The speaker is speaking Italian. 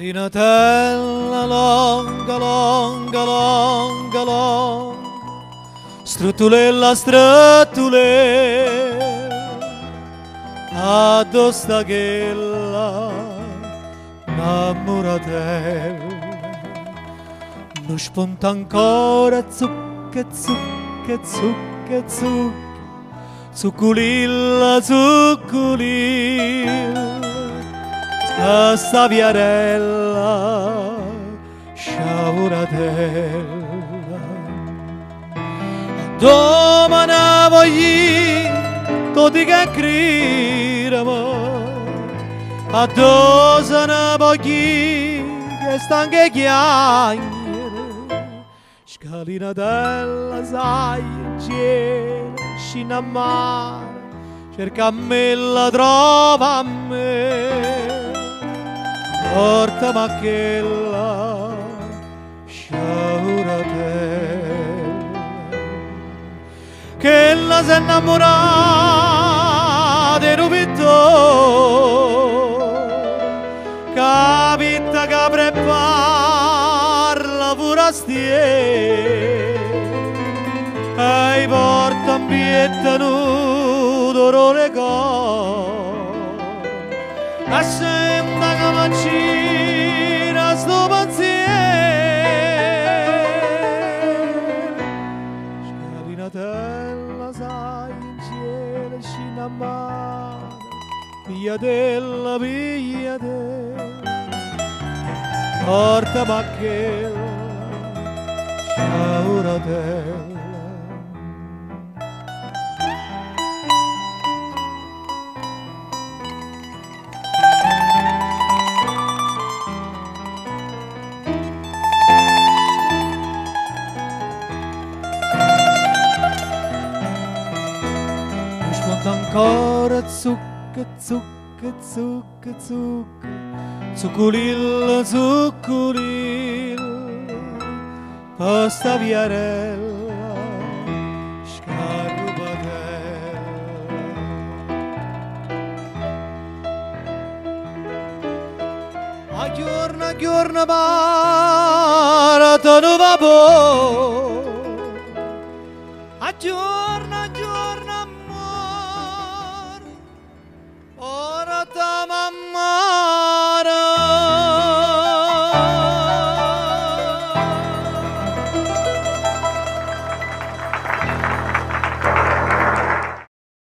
Scalinatella longa, longa, longa, longa, struttulella, struttulella, addosta quella innamoratella, non spunta ancora zucca, zucca, zucca, zucca, zucculilla, zucculilla, a sta viarella sciavoratella. Domani voglio tutti che gridano, a dosa ne voglio che stanche chiagliere. Scalinatella sai in cielo scina a mare, cerca a me la trova a me. Portami a quella sciauratella che la si è innamorata di un pittore, capita che prepara la forastiera e porta un bietta nudo le cose. Sembra che mancina sto pensiero. Scalinatella sai in cielo scina a mare, pigliatella, pigliatella, portami a quella sciauratella. Ancora zucca, zucca, zucca, zucca, zucculilla, zucculilla, posta viarella, scarpatella. A giorno para, tu non va a giorno